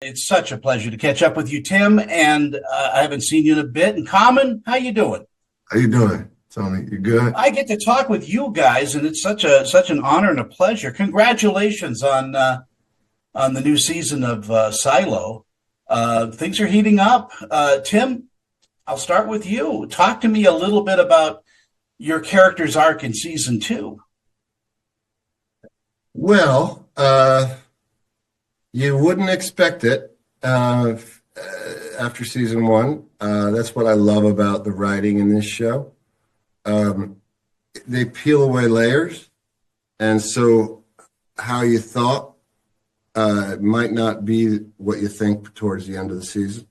It's such a pleasure to catch up with you, Tim, and I haven't seen you in a bit. And Common, how you doing? How you doing, Tony? You good? I get to talk with you guys, and it's such an honor and a pleasure. Congratulations on the new season of Silo. Things are heating up. Tim, I'll start with you. Talk to me a little bit about your character's arc in season two. Well, you wouldn't expect it after season one. That's what I love about the writing in this show. They peel away layers, and so how you thought might not be what you think towards the end of the season.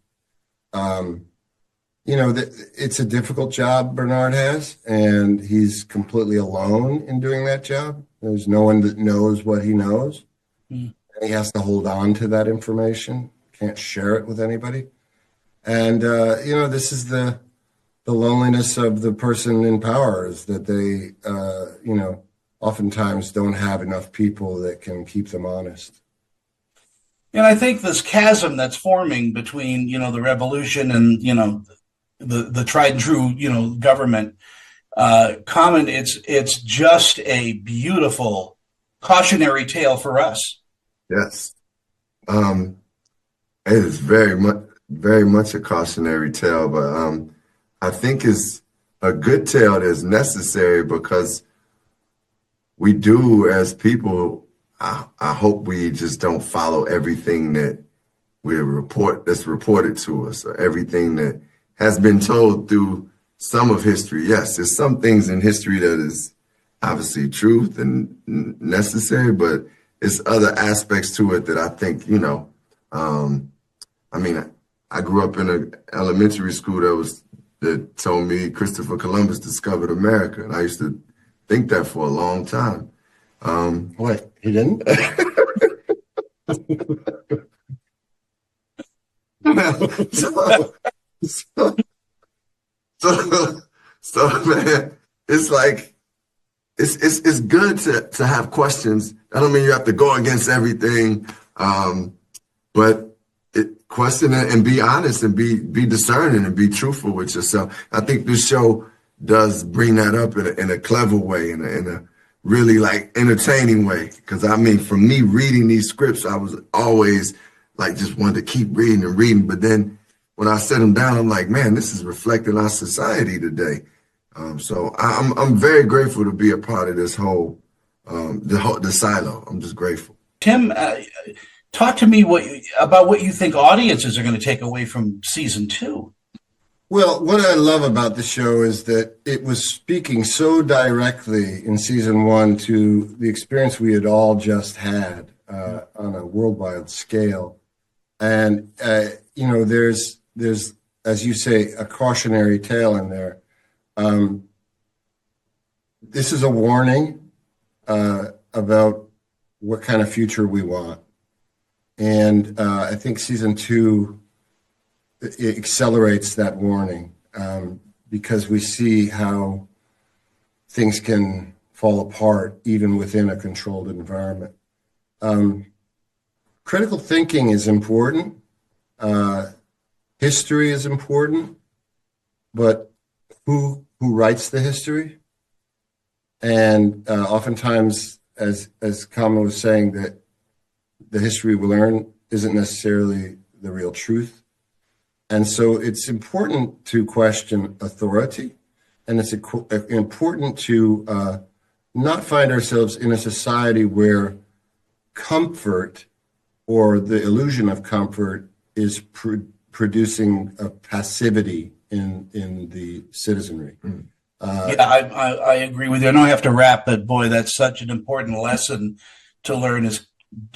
It's a difficult job Bernard has, and he's completely alone in doing that job. There's no one that knows what he knows. Mm. And he has to hold on to that information, can't share it with anybody. And, this is the loneliness of the person in power, is that they, oftentimes don't have enough people that can keep them honest. And I think this chasm that's forming between, the revolution and, the tried and true, government, Common, it's just a beautiful cautionary tale for us. Yes. It is very much a cautionary tale, but I think it's a good tale that's necessary because we do, as people, I hope we just don't follow everything that that's reported to us, or everything that has been told through some of history. Yes, there's some things in history that is obviously truth and necessary, but it's other aspects to it that I think, I grew up in an elementary school that told me Christopher Columbus discovered America, and I used to think that for a long time. Wait, he didn't? So man, it's like it's good to have questions. I don't mean you have to go against everything, but question it and be honest and be discerning and be truthful with yourself. I think this show does bring that up in a clever way, in a really like entertaining way. Because for me reading these scripts, I was always like just wanted to keep reading and reading. But then when I set them down, I'm like, man, this is reflecting our society today. So I'm very grateful to be a part of this the silo. I'm just grateful. Tim, talk to me about what you think audiences are going to take away from season two. Well, what I love about the show is that it was speaking so directly in season one to the experience we had all just had on a worldwide scale. And, there's, as you say, a cautionary tale in there. This is a warning about what kind of future we want. And I think season two, it accelerates that warning because we see how things can fall apart even within a controlled environment. Critical thinking is important. History is important, but who writes the history? And oftentimes, as Kamal was saying, that the history we learn isn't necessarily the real truth. And so it's important to question authority, and it's important to not find ourselves in a society where comfort or the illusion of comfort is producing a passivity in the citizenry. Mm. I agree with you. I know I have to wrap, but boy, that's such an important lesson to learn is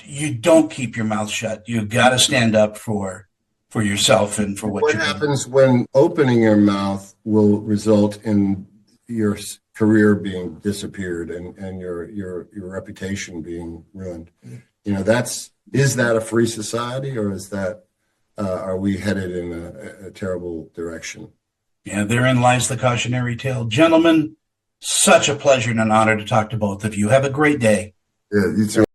you don't keep your mouth shut. You've got to stand up for yourself and for what happens when opening your mouth will result in your career being disappeared and your reputation being ruined. Is that a free society, or is that are we headed in a terrible direction? Yeah, therein lies the cautionary tale. Gentlemen, such a pleasure and an honor to talk to both of you. Have a great day. Yeah, you too.